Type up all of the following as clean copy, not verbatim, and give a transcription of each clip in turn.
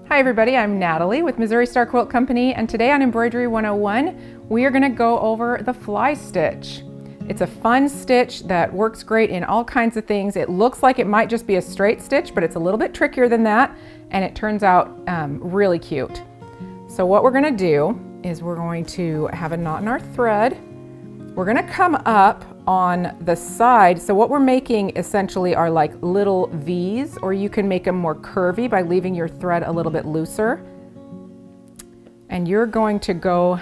Hi everybody, I'm Natalie with Missouri Star Quilt Company, and today on Embroidery 101 we are going to go over the fly stitch. It's a fun stitch that works great in all kinds of things. It looks like it might just be a straight stitch, but it's a little bit trickier than that, and it turns out really cute. So what we're going to do is we're going to have a knot in our thread. We're going to come up on the side. So what we're making essentially are like little V's, or you can make them more curvy by leaving your thread a little bit looser. And you're going to go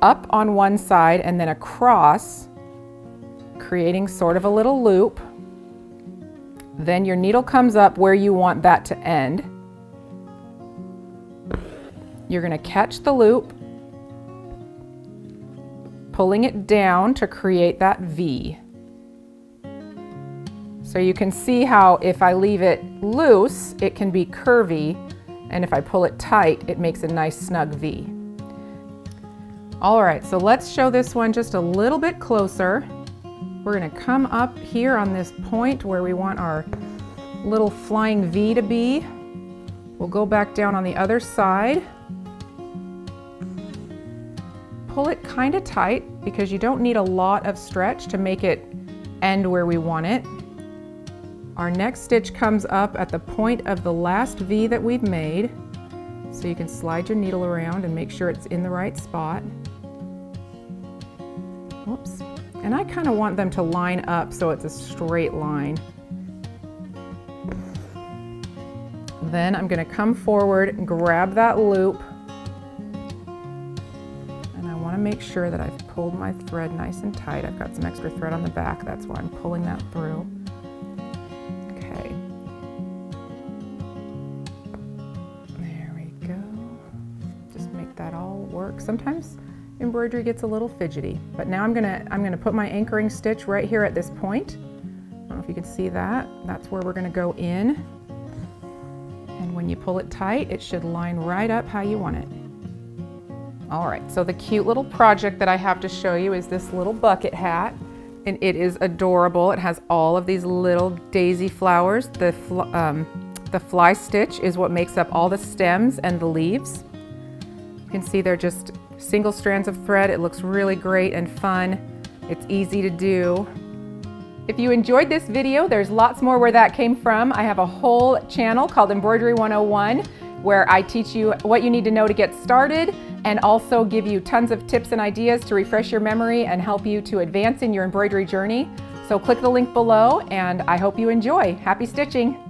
up on one side and then across, creating sort of a little loop. Then your needle comes up where you want that to end. You're going to catch the loop, pulling it down to create that V. So you can see how if I leave it loose, it can be curvy, and if I pull it tight, it makes a nice snug V. All right, so let's show this one just a little bit closer. We're gonna come up here on this point where we want our little flying V to be. We'll go back down on the other side. Pull it kind of tight because you don't need a lot of stretch to make it end where we want it. Our next stitch comes up at the point of the last V that we've made. So you can slide your needle around and make sure it's in the right spot. Whoops. And I kind of want them to line up so it's a straight line. Then I'm going to come forward and grab that loop. Make sure that I've pulled my thread nice and tight. I've got some extra thread on the back, that's why I'm pulling that through. Okay. There we go. Just make that all work. Sometimes embroidery gets a little fidgety, but now I'm gonna put my anchoring stitch right here at this point. I don't know if you can see that. That's where we're gonna go in. And when you pull it tight, it should line right up how you want it. All right, so the cute little project that I have to show you is this little bucket hat, and it is adorable. It has all of these little daisy flowers. The fly stitch is what makes up all the stems and the leaves. You can see they're just single strands of thread. It looks really great and fun. It's easy to do. If you enjoyed this video, there's lots more where that came from. I have a whole channel called Embroidery 101 where I teach you what you need to know to get started, and also give you tons of tips and ideas to refresh your memory and help you to advance in your embroidery journey. So click the link below, and I hope you enjoy. Happy stitching!